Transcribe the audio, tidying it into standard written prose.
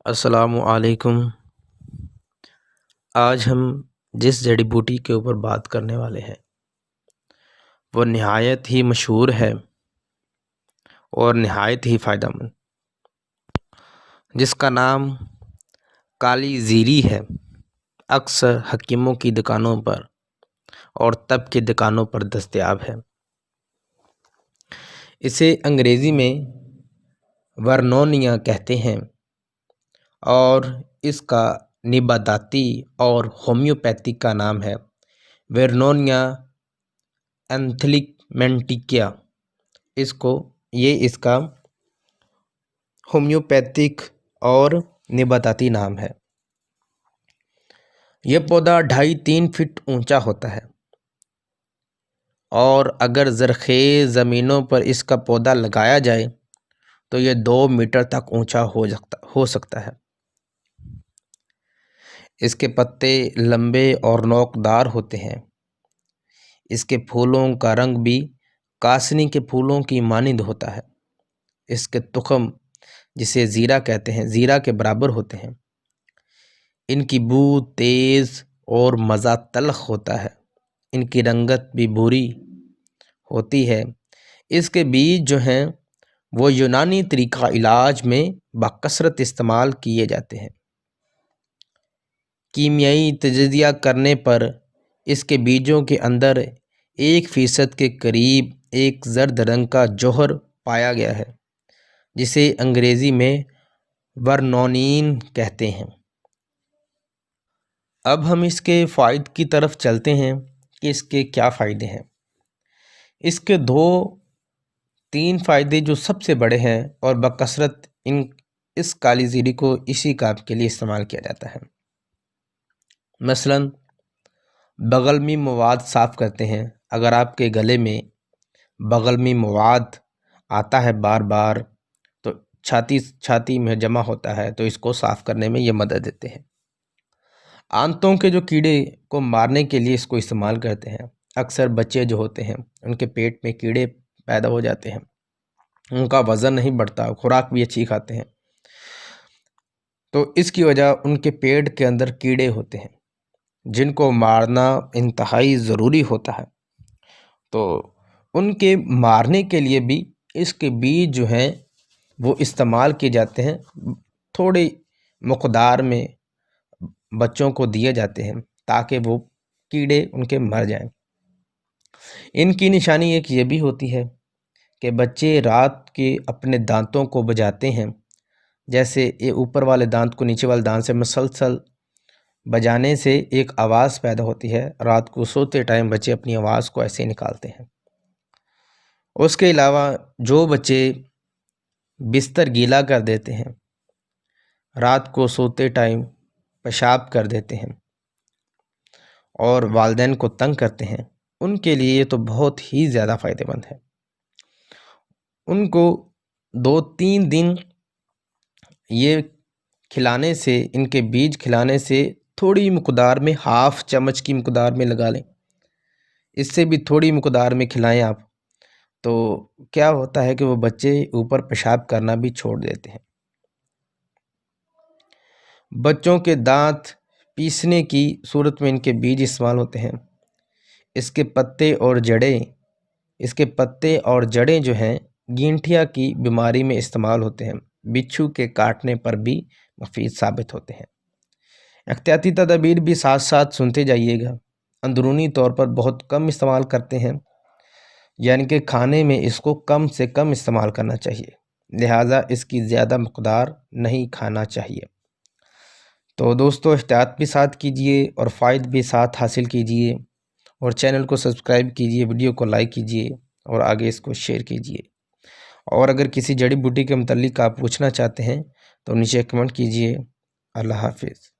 السلام علیکم۔ آج ہم جس جڑی بوٹی کے اوپر بات کرنے والے ہیں وہ نہایت ہی مشہور ہے اور نہایت ہی فائدہ مند، جس کا نام کالی زیری ہے۔ اکثر حکیموں کی دکانوں پر اور طب کی دکانوں پر دستیاب ہے۔ اسے انگریزی میں ورنونیا کہتے ہیں اور اس کا نباتاتی اور ہومیوپیتھک کا نام ہے ورنونیا اینتھلیمنٹیکا۔ اس کا ہومیوپیتھک اور نباتاتی نام ہے۔ یہ پودا 2.5-3 فٹ اونچا ہوتا ہے اور اگر زرخیز زمینوں پر اس کا پودا لگایا جائے تو یہ 2 میٹر تک اونچا ہو سکتا ہے۔ اس کے پتے لمبے اور نوکدار ہوتے ہیں۔ اس کے پھولوں کا رنگ بھی کاسنی کے پھولوں کی مانند ہوتا ہے۔ اس کے تخم، جسے زیرہ کہتے ہیں، زیرہ کے برابر ہوتے ہیں۔ ان کی بو تیز اور مزہ تلخ ہوتا ہے۔ ان کی رنگت بھی بھوری ہوتی ہے۔ اس کے بیج جو ہیں وہ یونانی طریقہ علاج میں بکثرت استعمال کیے جاتے ہیں۔ کیمیائی تجزیہ کرنے پر اس کے بیجوں کے اندر 1% کے قریب ایک زرد رنگ کا جوہر پایا گیا ہے، جسے انگریزی میں ورنونین کہتے ہیں۔ اب ہم اس کے فوائد کی طرف چلتے ہیں کہ اس کے کیا فائدے ہیں۔ اس کے 2-3 فائدے جو سب سے بڑے ہیں اور بکثرت اس کالی زیری کو اسی کام کے لیے استعمال کیا جاتا ہے۔ مثلاً بغلمی مواد صاف کرتے ہیں۔ اگر آپ کے گلے میں بغلمی مواد آتا ہے بار بار تو چھاتی میں جمع ہوتا ہے تو اس کو صاف کرنے میں یہ مدد دیتے ہیں۔ آنتوں کے جو کیڑے کو مارنے کے لیے اس کو استعمال کرتے ہیں۔ اکثر بچے جو ہوتے ہیں ان کے پیٹ میں کیڑے پیدا ہو جاتے ہیں، ان کا وزن نہیں بڑھتا، خوراک بھی اچھی کھاتے ہیں، تو اس کی وجہ ان کے پیٹ کے اندر کیڑے ہوتے ہیں جن کو مارنا انتہائی ضروری ہوتا ہے۔ تو ان کے مارنے کے لیے بھی اس کے بیج جو ہیں وہ استعمال کیے جاتے ہیں، تھوڑی مقدار میں بچوں کو دیے جاتے ہیں تاکہ وہ کیڑے ان کے مر جائیں۔ ان کی نشانی ایک یہ بھی ہوتی ہے کہ بچے رات کے اپنے دانتوں کو بجاتے ہیں، جیسے یہ اوپر والے دانت کو نیچے والے دانت سے مسلسل بجانے سے ایک آواز پیدا ہوتی ہے۔ رات کو سوتے ٹائم بچے اپنی آواز کو ایسے نکالتے ہیں۔ اس کے علاوہ جو بچے بستر گیلا کر دیتے ہیں، رات کو سوتے ٹائم پیشاب کر دیتے ہیں اور والدین کو تنگ کرتے ہیں، ان کے لیے یہ تو بہت ہی زیادہ فائدہ مند ہے۔ ان کو 2-3 دن یہ کھلانے سے، ان کے بیج کھلانے سے تھوڑی مقدار میں 1/2 چمچ کی مقدار میں لگا لیں، اس سے بھی تھوڑی مقدار میں کھلائیں آپ، تو کیا ہوتا ہے کہ وہ بچے اوپر پیشاب کرنا بھی چھوڑ دیتے ہیں۔ بچوں کے دانت پیسنے کی صورت میں ان کے بیج استعمال ہوتے ہیں۔ اس کے پتے اور جڑیں جو ہیں گینٹھیا کی بیماری میں استعمال ہوتے ہیں۔ بچھو کے کاٹنے پر بھی مفید ثابت ہوتے ہیں۔ احتیاطی تدابیر بھی ساتھ ساتھ سنتے جائیے گا۔ اندرونی طور پر بہت کم استعمال کرتے ہیں، یعنی کہ کھانے میں اس کو کم سے کم استعمال کرنا چاہیے، لہٰذا اس کی زیادہ مقدار نہیں کھانا چاہیے۔ تو دوستو، احتیاط بھی ساتھ کیجئے اور فائد بھی ساتھ حاصل کیجئے، اور چینل کو سبسکرائب کیجئے، ویڈیو کو لائک کیجئے اور آگے اس کو شیئر کیجئے۔ اور اگر کسی جڑی بوٹی کے متعلق آپ پوچھنا چاہتے ہیں تو نیچے کمنٹ کیجئے۔ اللہ حافظ۔